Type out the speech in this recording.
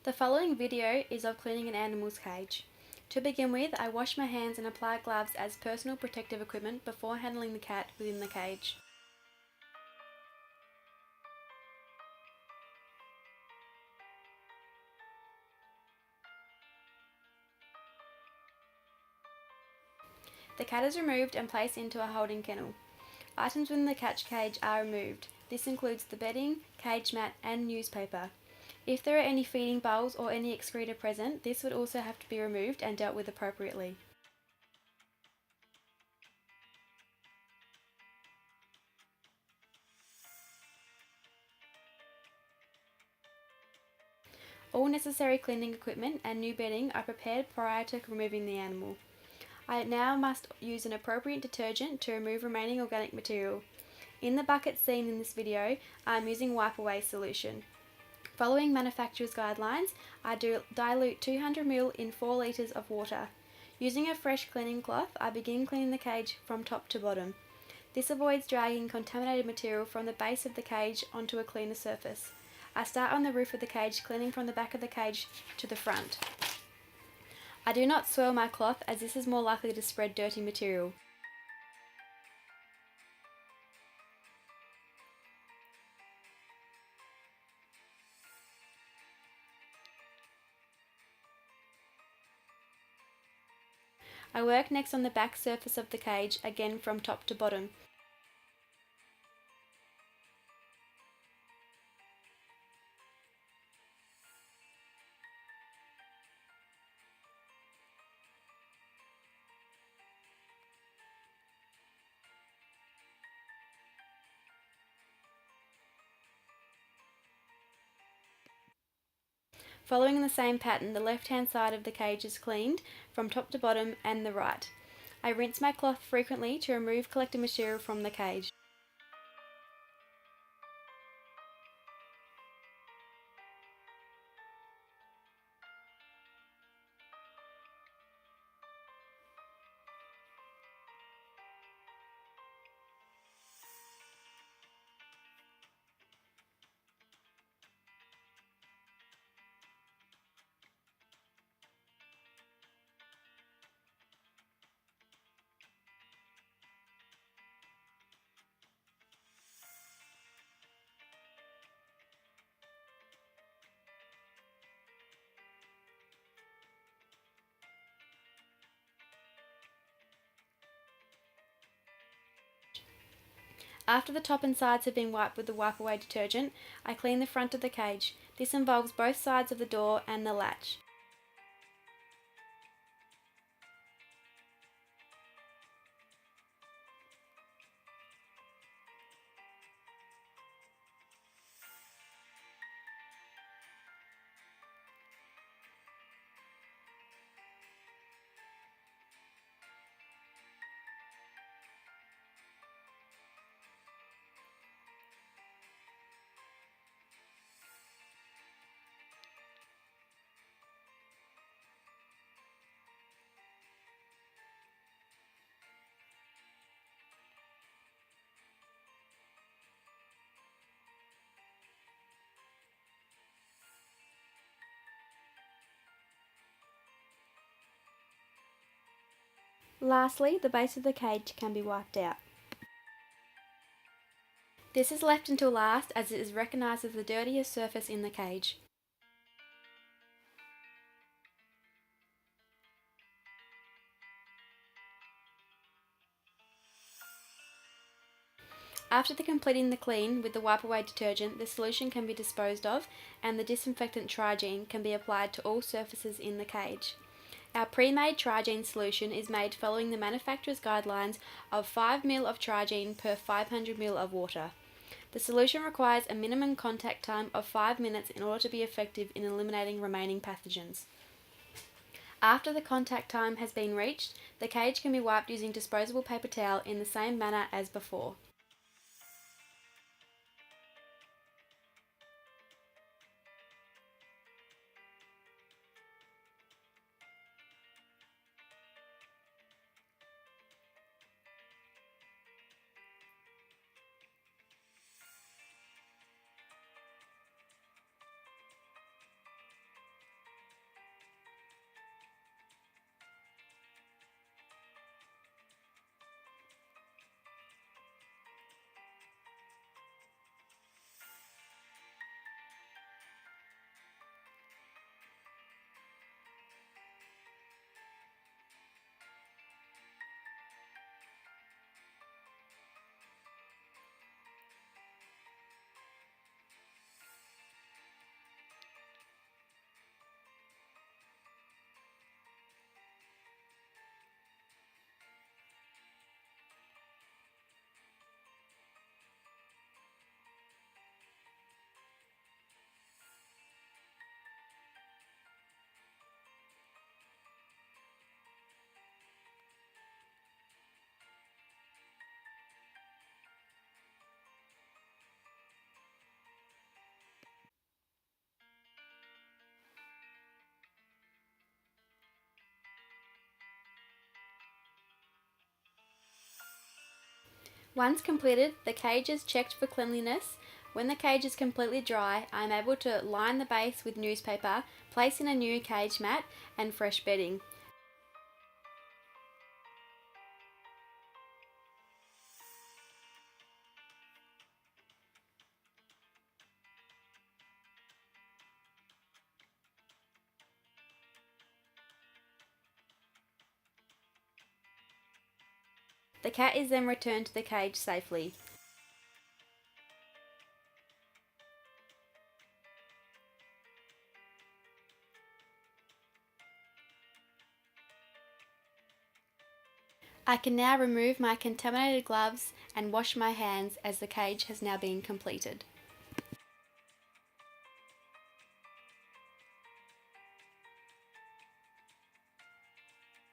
The following video is of cleaning an animal's cage. To begin with, I wash my hands and apply gloves as personal protective equipment before handling the cat within the cage. The cat is removed and placed into a holding kennel. Items within the cat cage are removed. This includes the bedding, cage mat and newspaper. If there are any feeding bowls or any excreta present, this would also have to be removed and dealt with appropriately. All necessary cleaning equipment and new bedding are prepared prior to removing the animal. I now must use an appropriate detergent to remove remaining organic material. In the bucket seen in this video, I am using wipe away solution. Following manufacturer's guidelines, I dilute 200 ml in 4 litres of water. Using a fresh cleaning cloth, I begin cleaning the cage from top to bottom. This avoids dragging contaminated material from the base of the cage onto a cleaner surface. I start on the roof of the cage, cleaning from the back of the cage to the front. I do not swirl my cloth as this is more likely to spread dirty material. I work next on the back surface of the cage, again from top to bottom. Following the same pattern, the left-hand side of the cage is cleaned from top to bottom and the right. I rinse my cloth frequently to remove collected material from the cage. After the top and sides have been wiped with the wipe away detergent, I clean the front of the cage. This involves both sides of the door and the latch. Lastly, the base of the cage can be wiped out. This is left until last as it is recognised as the dirtiest surface in the cage. After completing the clean with the wipe away detergent, the solution can be disposed of and the disinfectant Trigene can be applied to all surfaces in the cage. Our pre-made Trigene solution is made following the manufacturer's guidelines of 5 ml of Trigene per 500 ml of water. The solution requires a minimum contact time of 5 minutes in order to be effective in eliminating remaining pathogens. After the contact time has been reached, the cage can be wiped using disposable paper towel in the same manner as before. Once completed, the cage is checked for cleanliness. When the cage is completely dry, I am able to line the base with newspaper, place in a new cage mat and fresh bedding. The cat is then returned to the cage safely. I can now remove my contaminated gloves and wash my hands as the cage has now been completed.